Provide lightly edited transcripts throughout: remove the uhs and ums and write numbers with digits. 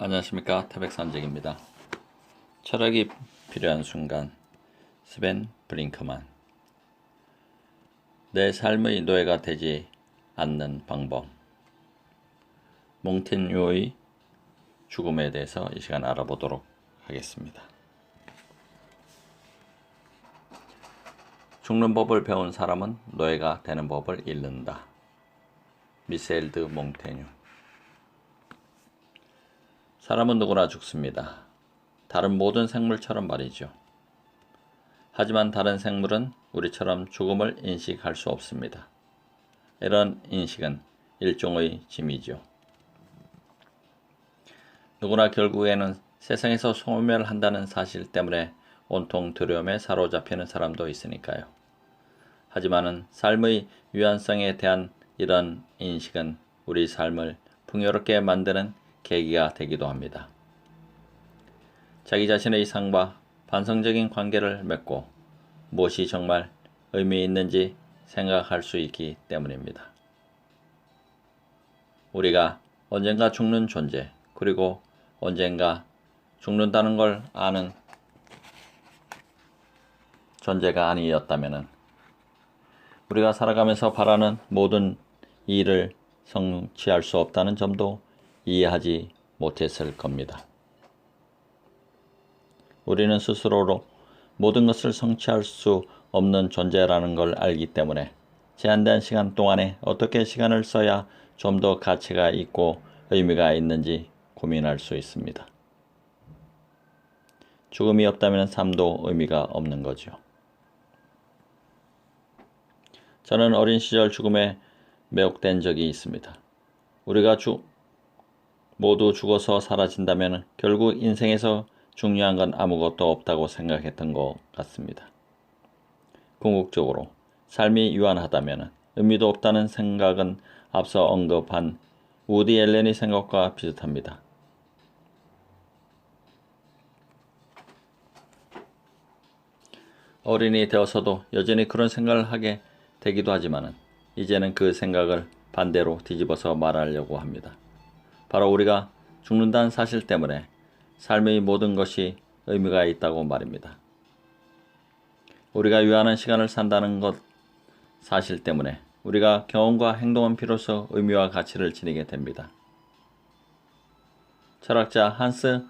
안녕하십니까. 태백산직입니다. 철학이 필요한 순간. 스벤 브링크만. 내 삶의 노예가 되지 않는 방법. 몽테뉴의 죽음에 대해서 이 시간 알아보도록 하겠습니다. 죽는 법을 배운 사람은 노예가 되는 법을 잃는다. 미셸 드 몽테뉴. 사람은 누구나 죽습니다. 다른 모든 생물처럼 말이죠. 하지만 다른 생물은 우리처럼 죽음을 인식할 수 없습니다. 이런 인식은 일종의 짐이죠. 누구나 결국에는 세상에서 소멸한다는 사실 때문에 온통 두려움에 사로잡히는 사람도 있으니까요. 하지만은 삶의 유한성에 대한 이런 인식은 우리 삶을 풍요롭게 만드는 계기가 되기도 합니다. 자기 자신의 삶과 반성적인 관계를 맺고 무엇이 정말 의미 있는지 생각할 수 있기 때문입니다. 우리가 언젠가 죽는 존재, 그리고 언젠가 죽는다는 걸 아는 존재가 아니었다면 우리가 살아가면서 바라는 모든 일을 성취할 수 없다는 점도 이해하지 못했을 겁니다. 우리는 스스로로 모든 것을 성취할 수 없는 존재라는 걸 알기 때문에 제한된 시간 동안에 어떻게 시간을 써야 좀 더 가치가 있고 의미가 있는지 고민할 수 있습니다. 죽음이 없다면 삶도 의미가 없는 거죠. 저는 어린 시절 죽음에 매혹된 적이 있습니다. 우리가 모두 죽어서 사라진다면 결국 인생에서 중요한 건 아무것도 없다고 생각했던 것 같습니다. 궁극적으로 삶이 유한하다면 의미도 없다는 생각은 앞서 언급한 우디 앨런의 생각과 비슷합니다. 어린이 되어서도 여전히 그런 생각을 하게 되기도 하지만 이제는 그 생각을 반대로 뒤집어서 말하려고 합니다. 바로 우리가 죽는다는 사실 때문에 삶의 모든 것이 의미가 있다고 말입니다. 우리가 유한한 시간을 산다는 것 사실 때문에 우리가 경험과 행동은 비로소 의미와 가치를 지니게 됩니다. 철학자 한스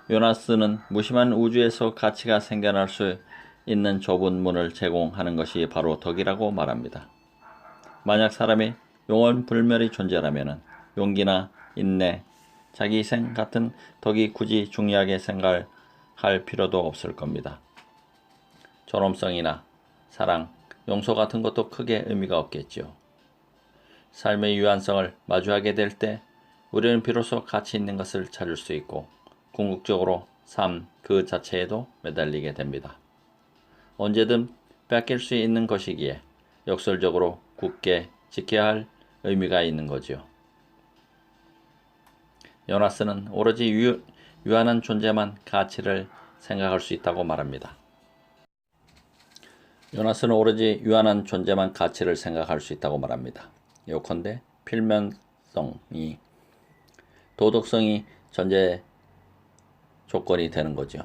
요나스는 무심한 우주에서 가치가 생겨날 수 있는 좁은 문을 제공하는 것이 바로 덕이라고 말합니다. 만약 사람이 영원불멸의 존재라면 용기나 인내, 자기 희생 같은 덕이 굳이 중요하게 생각할 필요도 없을 겁니다. 존엄성이나 사랑, 용서 같은 것도 크게 의미가 없겠죠. 삶의 유한성을 마주하게 될 때 우리는 비로소 가치 있는 것을 찾을 수 있고 궁극적으로 삶 그 자체에도 매달리게 됩니다. 언제든 뺏길 수 있는 것이기에 역설적으로 굳게 지켜야 할 의미가 있는 거지요. 요나스는 오로지 유한한 존재만 가치를 생각할 수 있다고 말합니다. 요나스는 오로지 유한한 존재만 가치를 생각할 수 있다고 말합니다. 요컨대 필면성이 도덕성이 전제 조건이 되는 거죠.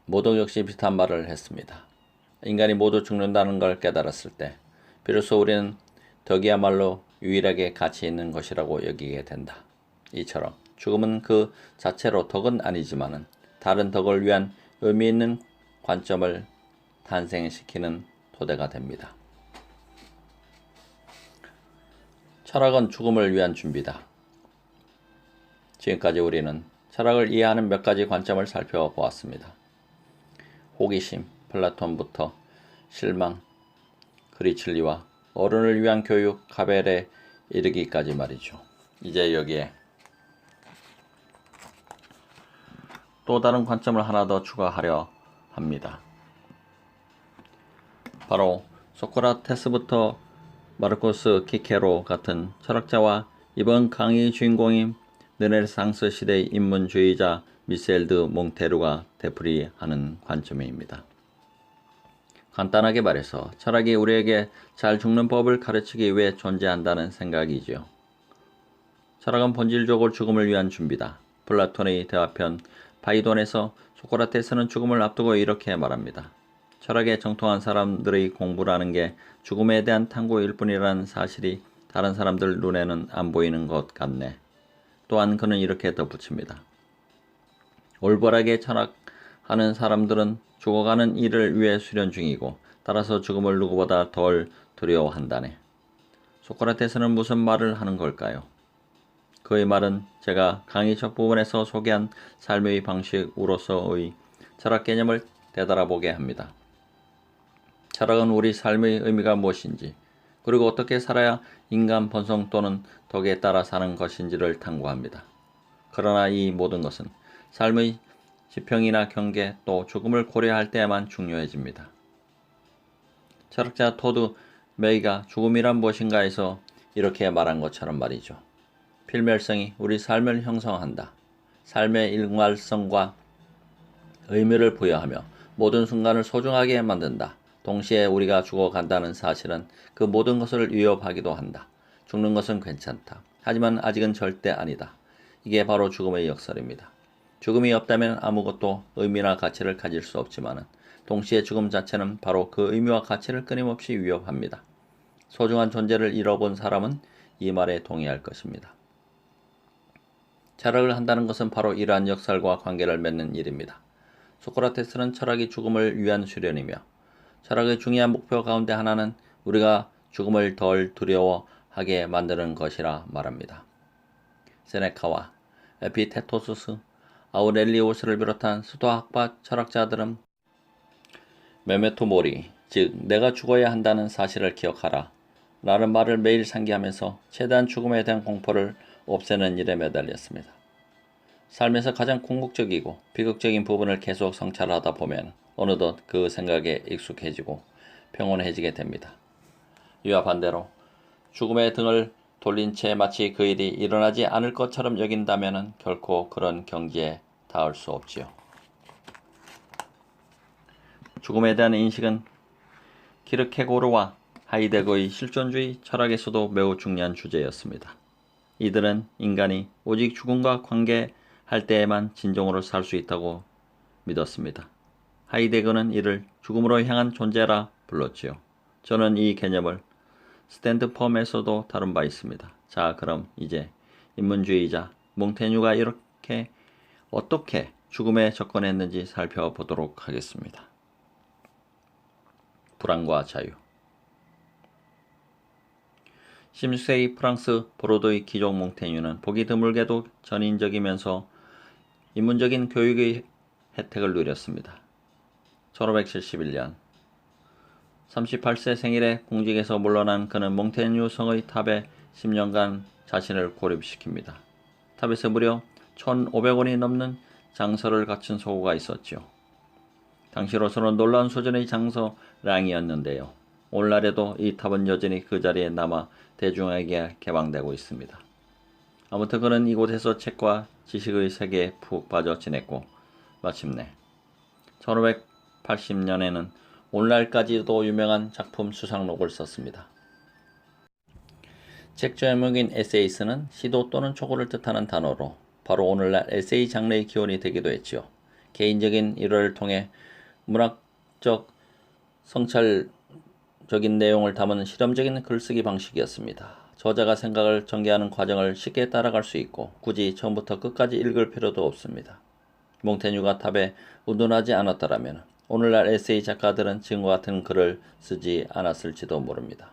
모독 역시 비슷한 말을 했습니다. 인간이 모두 죽는다는 걸 깨달았을 때 비로소 우리는 덕이야말로 유일하게 가치 있는 것이라고 여기게 된다. 이처럼 죽음은 그 자체로 덕은 아니지만 다른 덕을 위한 의미 있는 관점을 탄생시키는 토대가 됩니다. 철학은 죽음을 위한 준비다. 지금까지 우리는 철학을 이해하는 몇 가지 관점을 살펴보았습니다. 호기심, 플라톤부터 실망, 그리즐리와 어른을 위한 교육, 가벨에 이르기까지 말이죠. 이제 여기에 또 다른 관점을 하나 더 추가하려 합니다. 바로 소크라테스부터 마르코스 키케로 같은 철학자와 이번 강의 주인공인 르네상스 시대의 인문주의자 미셸 드 몽테뉴가 되풀이하는 관점입니다. 간단하게 말해서 철학이 우리에게 잘 죽는 법을 가르치기 위해 존재한다는 생각이지요. 철학은 본질적으로 죽음을 위한 준비다. 플라톤의 대화편 바이돈에서 소크라테스는 죽음을 앞두고 이렇게 말합니다. 철학에 정통한 사람들의 공부라는 게 죽음에 대한 탐구일 뿐이라는 사실이 다른 사람들 눈에는 안 보이는 것 같네. 또한 그는 이렇게 덧붙입니다. 올바르게 철학하는 사람들은 죽어가는 이를 위해 수련 중이고 따라서 죽음을 누구보다 덜 두려워한다네. 소크라테스는 무슨 말을 하는 걸까요? 그의 말은 제가 강의 첫 부분에서 소개한 삶의 방식으로서의 철학 개념을 되돌아보게 합니다. 철학은 우리 삶의 의미가 무엇인지, 그리고 어떻게 살아야 인간 본성 또는 덕에 따라 사는 것인지를 탐구합니다. 그러나 이 모든 것은 삶의 지평이나 경계 또 죽음을 고려할 때에만 중요해집니다. 철학자 토드 메이가 죽음이란 무엇인가에서 이렇게 말한 것처럼 말이죠. 필멸성이 우리 삶을 형성한다. 삶의 일관성과 의미를 부여하며 모든 순간을 소중하게 만든다. 동시에 우리가 죽어간다는 사실은 그 모든 것을 위협하기도 한다. 죽는 것은 괜찮다. 하지만 아직은 절대 아니다. 이게 바로 죽음의 역설입니다. 죽음이 없다면 아무것도 의미나 가치를 가질 수 없지만 동시에 죽음 자체는 바로 그 의미와 가치를 끊임없이 위협합니다. 소중한 존재를 잃어본 사람은 이 말에 동의할 것입니다. 철학을 한다는 것은 바로 이러한 역설과 관계를 맺는 일입니다. 소크라테스는 철학이 죽음을 위한 수련이며 철학의 중요한 목표 가운데 하나는 우리가 죽음을 덜 두려워하게 만드는 것이라 말합니다. 세네카와 에피테토스스, 아우렐리우스를 비롯한 스토아학파 철학자들은 메메토 모리, 즉 내가 죽어야 한다는 사실을 기억하라 라는 말을 매일 상기하면서 최대한 죽음에 대한 공포를 없애는 일에 매달렸습니다. 삶에서 가장 궁극적이고 비극적인 부분을 계속 성찰하다 보면 어느덧 그 생각에 익숙해지고 평온해지게 됩니다. 이와 반대로 죽음의 등을 돌린 채 마치 그 일이 일어나지 않을 것처럼 여긴다면 결코 그런 경지에 닿을 수 없지요. 죽음에 대한 인식은 키르케고르와 하이데거의 실존주의 철학에서도 매우 중요한 주제였습니다. 이들은 인간이 오직 죽음과 관계할 때에만 진정으로 살 수 있다고 믿었습니다. 하이데거는 이를 죽음으로 향한 존재라 불렀지요. 저는 이 개념을 스탠드펌에서도 다룬 바 있습니다. 자, 그럼 이제 인문주의자 몽테뉴가 어떻게 죽음에 접근했는지 살펴보도록 하겠습니다. 불안과 자유. 16세기 프랑스 보르도의 귀족 몽테뉴는 보기 드물게도 전인적이면서 인문적인 교육의 혜택을 누렸습니다. 1571년 38세 생일에 궁직에서 물러난 그는 몽테뉴 성의 탑에 10년간 자신을 고립시킵니다. 탑에서 무려 1,500원이 넘는 장서를 갖춘 소고가 있었지요. 당시로서는 놀라운 수준의 장서량이었는데요. 오늘날에도 이 탑은 여전히 그 자리에 남아 대중에게 개방되고 있습니다. 아무튼 그는 이곳에서 책과 지식의 세계에 푹 빠져 지냈고 마침내 1580년에는 오늘날까지도 유명한 작품 수상록을 썼습니다. 책 제목인 에세이스는 시도 또는 초고를 뜻하는 단어로 바로 오늘날 에세이 장르의 기원이 되기도 했지요. 개인적인 일화를 통해 문학적 성찰적인 내용을 담은 실험적인 글쓰기 방식이었습니다. 저자가 생각을 전개하는 과정을 쉽게 따라갈 수 있고 굳이 처음부터 끝까지 읽을 필요도 없습니다. 몽테뉴가 탑에 의존하지 않았더라면 오늘날 에세이 작가들은 지금과 같은 글을 쓰지 않았을지도 모릅니다.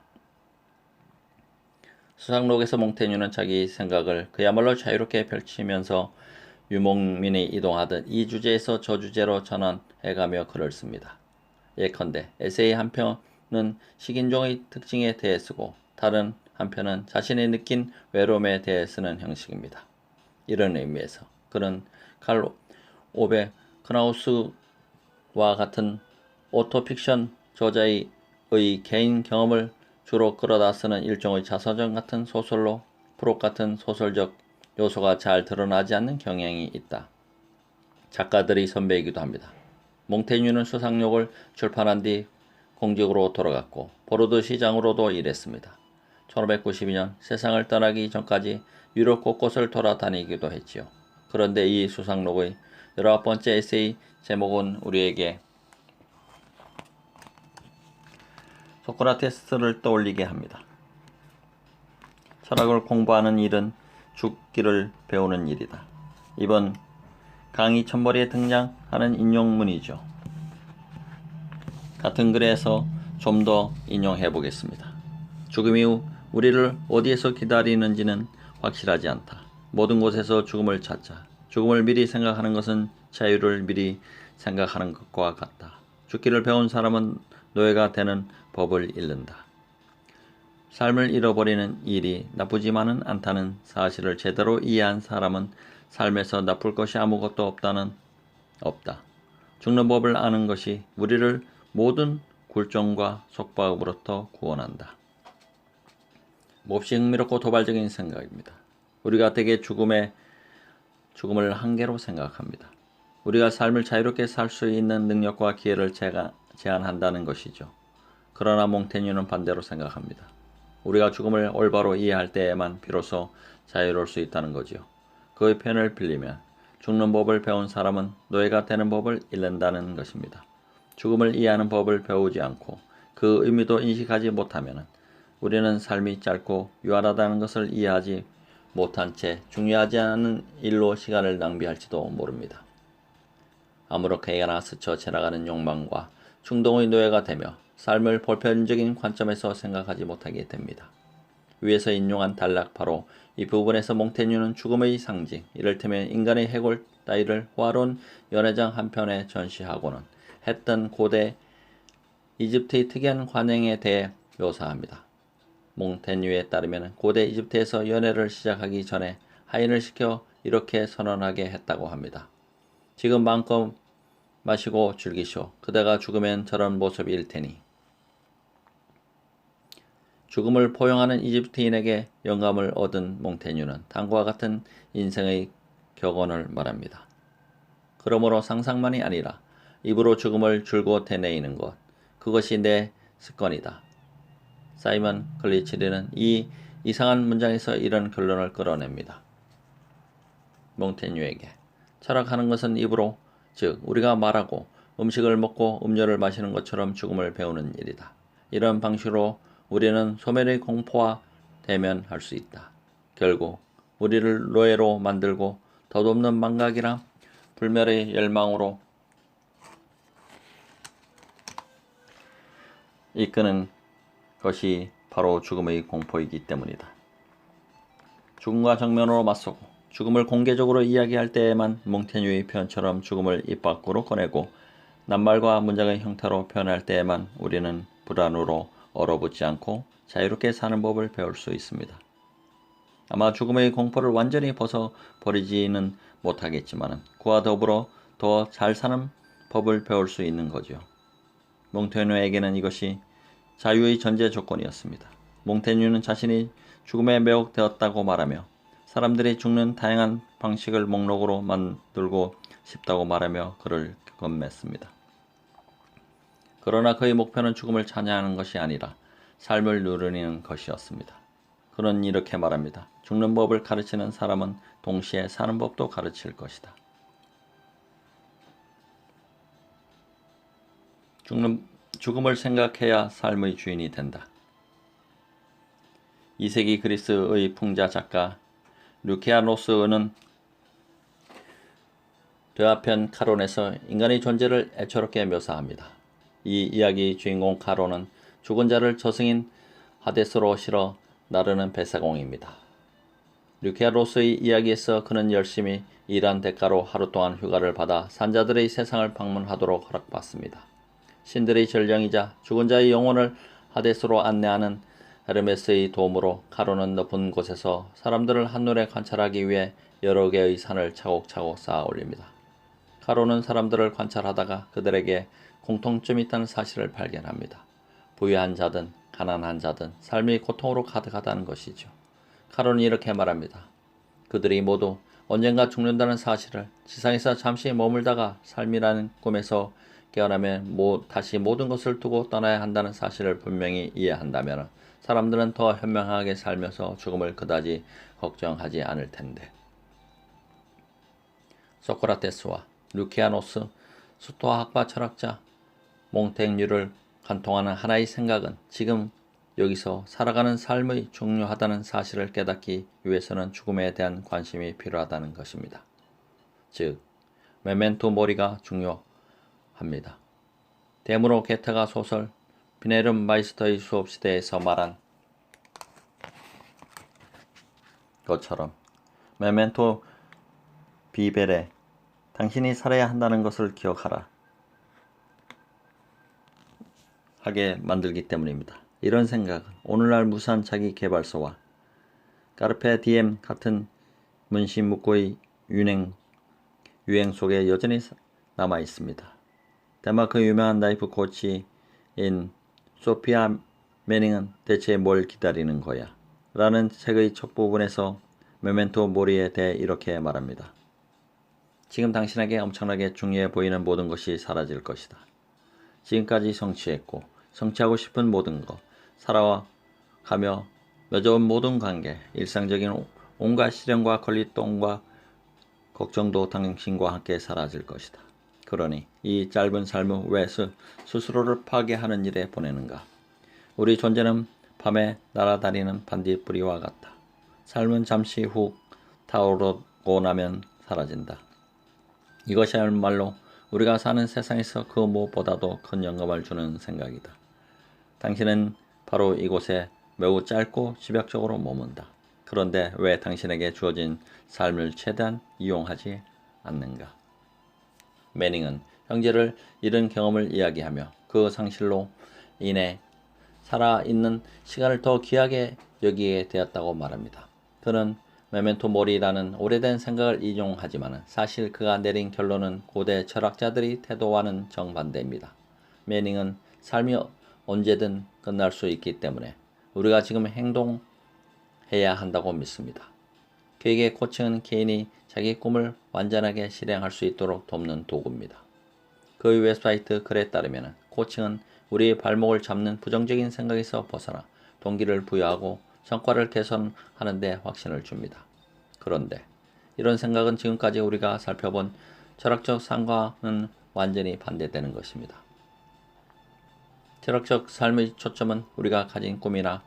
수상록에서 몽테뉴는 자기 생각을 그야말로 자유롭게 펼치면서 유목민이 이동하듯 이 주제에서 저 주제로 전환해가며 글을 씁니다. 예컨대 에세이 한 편은 식인종의 특징에 대해 쓰고 다른 한 편은 자신이 느낀 외로움에 대해 쓰는 형식입니다. 이런 의미에서 그는 칼 오베 크나우스와 같은 오토픽션 저자의 개인 경험을 주로 끌어다 쓰는 일종의 자서전 같은 소설로 프록 같은 소설적 요소가 잘 드러나지 않는 경향이 있다. 작가들이 선배이기도 합니다. 몽테뉴는 수상록을 출판한 뒤 공직으로 돌아갔고 보르도 시장으로도 일했습니다. 1592년 세상을 떠나기 전까지 유럽 곳곳을 돌아다니기도 했지요. 그런데 이 수상록의 19번째 에세이 제목은 우리에게 소크라테스를 떠올리게 합니다. 철학을 공부하는 일은 죽기를 배우는 일이다. 이번 강의 첫머리에 등장하는 인용문이죠. 같은 글에서 좀 더 인용해 보겠습니다. 죽음 이후 우리를 어디에서 기다리는지는 확실하지 않다. 모든 곳에서 죽음을 찾자. 죽음을 미리 생각하는 것은 자유를 미리 생각하는 것과 같다. 죽기를 배운 사람은 노예가 되는 법을 잃는다. 삶을 잃어버리는 일이 나쁘지만은 않다는 사실을 제대로 이해한 사람은 삶에서 나쁠 것이 아무것도 없다. 죽는 법을 아는 것이 우리를 모든 굴종과 속박으로부터 구원한다. 몹시 흥미롭고 도발적인 생각입니다. 우리가 대개 죽음을 한계로 생각합니다. 우리가 삶을 자유롭게 살 수 있는 능력과 기회를 제한한다는 것이죠. 그러나 몽테뉴는 반대로 생각합니다. 우리가 죽음을 올바로 이해할 때에만 비로소 자유로울 수 있다는 거지요. 그의 편을 빌리면 죽는 법을 배운 사람은 노예가 되는 법을 잃는다는 것입니다. 죽음을 이해하는 법을 배우지 않고 그 의미도 인식하지 못하면 우리는 삶이 짧고 유한하다는 것을 이해하지 못한 채 중요하지 않은 일로 시간을 낭비할지도 모릅니다. 아무렇게나 스쳐 지나가는 욕망과 충동의 노예가 되며 삶을 보편적인 관점에서 생각하지 못하게 됩니다. 위에서 인용한 단락 바로 이 부분에서 몽테뉴는 죽음의 상징, 이를테면 인간의 해골 따위를 호화로운 연회장 한편에 전시하고는 했던 고대 이집트의 특이한 관행에 대해 묘사합니다. 몽테뉴에 따르면 고대 이집트에서 연회를 시작하기 전에 하인을 시켜 이렇게 선언하게 했다고 합니다. 지금 마음껏 마시고 즐기시오. 그대가 죽으면 저런 모습일 테니. 죽음을 포용하는 이집트인에게 영감을 얻은 몽테뉴는 다음과 같은 인생의 격언을 말합니다. 그러므로 상상만이 아니라 입으로 죽음을 줄곧 해내이는 것, 그것이 내 습관이다. 사이먼 글리치리는 이 이상한 문장에서 이런 결론을 끌어냅니다. 몽테뉴에게 철학하는 것은 입으로, 즉 우리가 말하고 음식을 먹고 음료를 마시는 것처럼 죽음을 배우는 일이다. 이런 방식으로 우리는 소멸의 공포와 대면할 수 있다. 결국 우리를 노예로 만들고 덧없는 망각이나 불멸의 열망으로 이끄는 것이 바로 죽음의 공포이기 때문이다. 죽음과 정면으로 맞서고 죽음을 공개적으로 이야기할 때에만 몽테뉴의 표현처럼 죽음을 입 밖으로 꺼내고 낱말과 문장의 형태로 표현할 때에만 우리는 불안으로 얼어붙지 않고 자유롭게 사는 법을 배울 수 있습니다. 아마 죽음의 공포를 완전히 벗어버리지는 못하겠지만 그와 더불어 더 잘 사는 법을 배울 수 있는 거죠. 몽테뉴에게는 이것이 자유의 전제 조건이었습니다. 몽테뉴는 자신이 죽음에 매혹되었다고 말하며 사람들이 죽는 다양한 방식을 목록으로 만들고 싶다고 말하며 그를 건넸습니다. 그러나 그의 목표는 죽음을 찬양하는 것이 아니라 삶을 누리는 것이었습니다. 그는 이렇게 말합니다. 죽는 법을 가르치는 사람은 동시에 사는 법도 가르칠 것이다. 죽음을 생각해야 삶의 주인이 된다. 2세기 그리스의 풍자 작가 류케아노스는 대화편 카론에서 인간의 존재를 애처롭게 묘사합니다. 이 이야기 주인공 카론은 죽은 자를 저승인 하데스로 실어 나르는 배사공입니다. 류케아노스의 이야기에서 그는 열심히 일한 대가로 하루 동안 휴가를 받아 산자들의 세상을 방문하도록 허락받습니다. 신들의 전령이자 죽은 자의 영혼을 하데스로 안내하는 헤르메스의 도움으로 카론은 높은 곳에서 사람들을 한눈에 관찰하기 위해 여러 개의 산을 차곡차곡 쌓아 올립니다. 카론은 사람들을 관찰하다가 그들에게 공통점이 있다는 사실을 발견합니다. 부유한 자든 가난한 자든 삶이 고통으로 가득하다는 것이죠. 카론이 이렇게 말합니다. 그들이 모두 언젠가 죽는다는 사실을, 지상에서 잠시 머물다가 삶이라는 꿈에서 깨어나면 다시 모든 것을 두고 떠나야 한다는 사실을 분명히 이해한다면 사람들은 더 현명하게 살면서 죽음을 그다지 걱정하지 않을 텐데. 소크라테스와 루키아노스, 스토아 학파 철학자 몽테뉴를 관통하는 하나의 생각은 지금 여기서 살아가는 삶의 중요하다는 사실을 깨닫기 위해서는 죽음에 대한 관심이 필요하다는 것입니다. 즉, 메멘토 모리가 중요합니다. 데므로 게테가 소설 비네름 마이스터의 수업시대에서 말한 것처럼 메멘토 비베레, 당신이 살아야 한다는 것을 기억하라 하게 만들기 때문입니다. 이런 생각은 오늘날 무산 자기 개발서와 까르페 디엠 같은 문신묵고의 유행 속에 여전히 남아 있습니다. 덴마크 유명한 라이프 코치인 소피아 매닝은 대체 뭘 기다리는 거야? 라는 책의 첫 부분에서 메멘토 모리에 대해 이렇게 말합니다. 지금 당신에게 엄청나게 중요해 보이는 모든 것이 사라질 것이다. 지금까지 성취했고 성취하고 싶은 모든 것, 살아가며 맺어온 모든 관계, 일상적인 온갖 시련과 걸리똥과 걱정도 당신과 함께 사라질 것이다. 그러니 이 짧은 삶을 왜 스스로를 파괴하는 일에 보내는가? 우리 존재는 밤에 날아다니는 반딧불이와 같다. 삶은 잠시 후 타오르고 나면 사라진다. 이것이야말로 우리가 사는 세상에서 그 무엇보다도 큰 영감을 주는 생각이다. 당신은 바로 이곳에 매우 짧고 집약적으로 머문다. 그런데 왜 당신에게 주어진 삶을 최대한 이용하지 않는가? 매닝은 형제를 잃은 경험을 이야기하며 그 상실로 인해 살아있는 시간을 더 귀하게 여기게 되었다고 말합니다. 그는 메멘토 모리라는 오래된 생각을 인용하지만 사실 그가 내린 결론은 고대 철학자들의 태도와는 정반대입니다. 매닝은 삶이 언제든 끝날 수 있기 때문에 우리가 지금 행동해야 한다고 믿습니다. 그에게 코칭은 개인이 자기 꿈을 완전하게 실행할 수 있도록 돕는 도구입니다. 그의 웹사이트 글에 따르면 코칭은 우리의 발목을 잡는 부정적인 생각에서 벗어나 동기를 부여하고 성과를 개선하는 데 확신을 줍니다. 그런데 이런 생각은 지금까지 우리가 살펴본 철학적 삶과는 완전히 반대되는 것입니다. 철학적 삶의 초점은 우리가 가진 꿈이나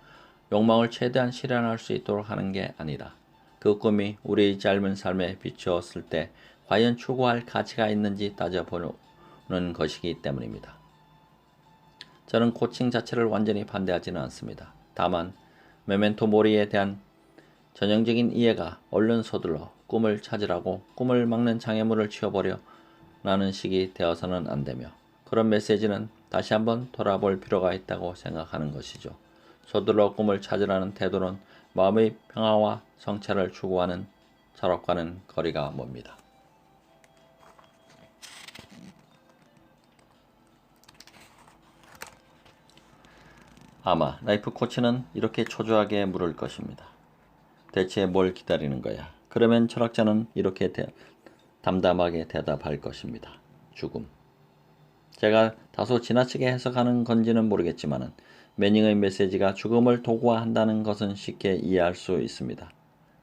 욕망을 최대한 실현할 수 있도록 하는 게 아니라 그 꿈이 우리의 짧은 삶에 비추었을 때 과연 추구할 가치가 있는지 따져보는 것이기 때문입니다. 저는 코칭 자체를 완전히 반대하지는 않습니다. 다만 메멘토 모리에 대한 전형적인 이해가 얼른 서둘러 꿈을 찾으라고 꿈을 막는 장애물을 치워버려 라는 식이 되어서는 안 되며 그런 메시지는 다시 한번 돌아볼 필요가 있다고 생각하는 것이죠. 서둘러 꿈을 찾으라는 태도는 마음의 평화와 성찰을 추구하는 철학과는 거리가 멉니다. 아마 라이프 코치는 이렇게 초조하게 물을 것입니다. 대체 뭘 기다리는 거야? 그러면 철학자는 이렇게 담담하게 대답할 것입니다. 죽음. 제가 다소 지나치게 해석하는 건지는 모르겠지만 매닝의 메시지가 죽음을 도구화한다는 것은 쉽게 이해할 수 있습니다.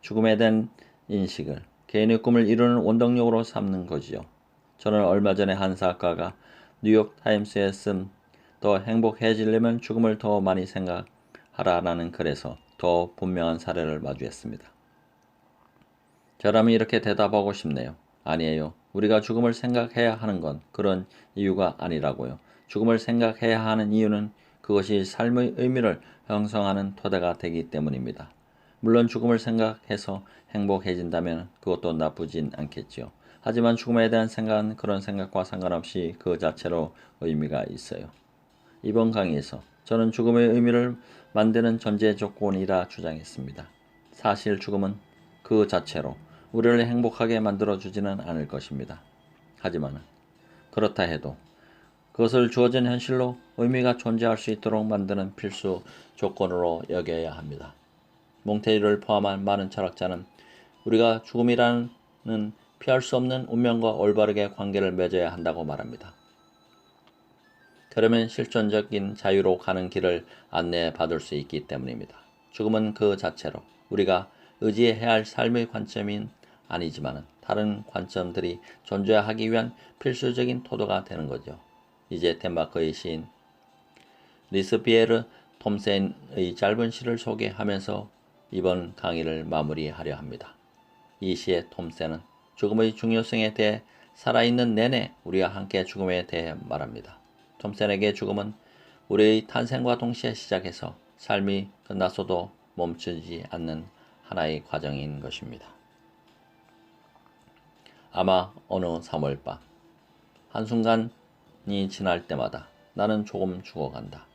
죽음에 대한 인식을 개인의 꿈을 이루는 원동력으로 삼는 거지요. 저는 얼마 전에 한 작가가 뉴욕 타임스에 쓴 더 행복해지려면 죽음을 더 많이 생각하라라는 글에서 더 분명한 사례를 마주했습니다. 저라면 이렇게 대답하고 싶네요. 아니에요. 우리가 죽음을 생각해야 하는 건 그런 이유가 아니라고요. 죽음을 생각해야 하는 이유는 그것이 삶의 의미를 형성하는 토대가 되기 때문입니다. 물론 죽음을 생각해서 행복해진다면 그것도 나쁘진 않겠지요. 하지만 죽음에 대한 생각은 그런 생각과 상관없이 그 자체로 의미가 있어요. 이번 강의에서 저는 죽음의 의미를 만드는 전제 조건이라 주장했습니다. 사실 죽음은 그 자체로 우리를 행복하게 만들어주지는 않을 것입니다. 하지만 그렇다 해도 그것을 주어진 현실로 의미가 존재할 수 있도록 만드는 필수 조건으로 여겨야 합니다. 몽테뉴를 포함한 많은 철학자는 우리가 죽음이라는 피할 수 없는 운명과 올바르게 관계를 맺어야 한다고 말합니다. 그러면 실존적인 자유로 가는 길을 안내해 받을 수 있기 때문입니다. 죽음은 그 자체로 우리가 의지해야 할 삶의 관점인 아니지만 다른 관점들이 존재하기 위한 필수적인 토도가 되는 거죠. 이제 덴마크의 시인 리스비에르 톰센의 짧은 시를 소개하면서 이번 강의를 마무리하려 합니다. 이 시의 톰센은 죽음의 중요성에 대해 살아있는 내내 우리와 함께 죽음에 대해 말합니다. 톰센에게 죽음은 우리의 탄생과 동시에 시작해서 삶이 끝났어도 멈추지 않는 하나의 과정인 것입니다. 아마 어느 3월 밤 한순간이 지날 때마다 나는 조금 죽어간다.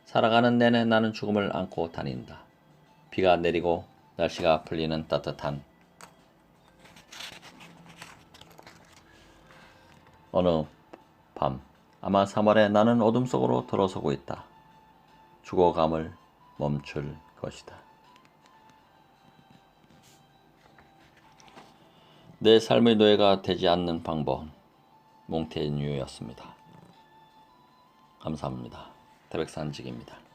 살아가는 내내 나는 죽음을 안고 다닌다. 비가 내리고 날씨가 풀리는 따뜻한 어느 밤 아마 3월에 나는 어둠 속으로 들어서고 있다. 죽어감을 멈출 것이다. 내 삶의 노예가 되지 않는 방법은 몽테뉴였습니다. 감사합니다. 태백산직입니다.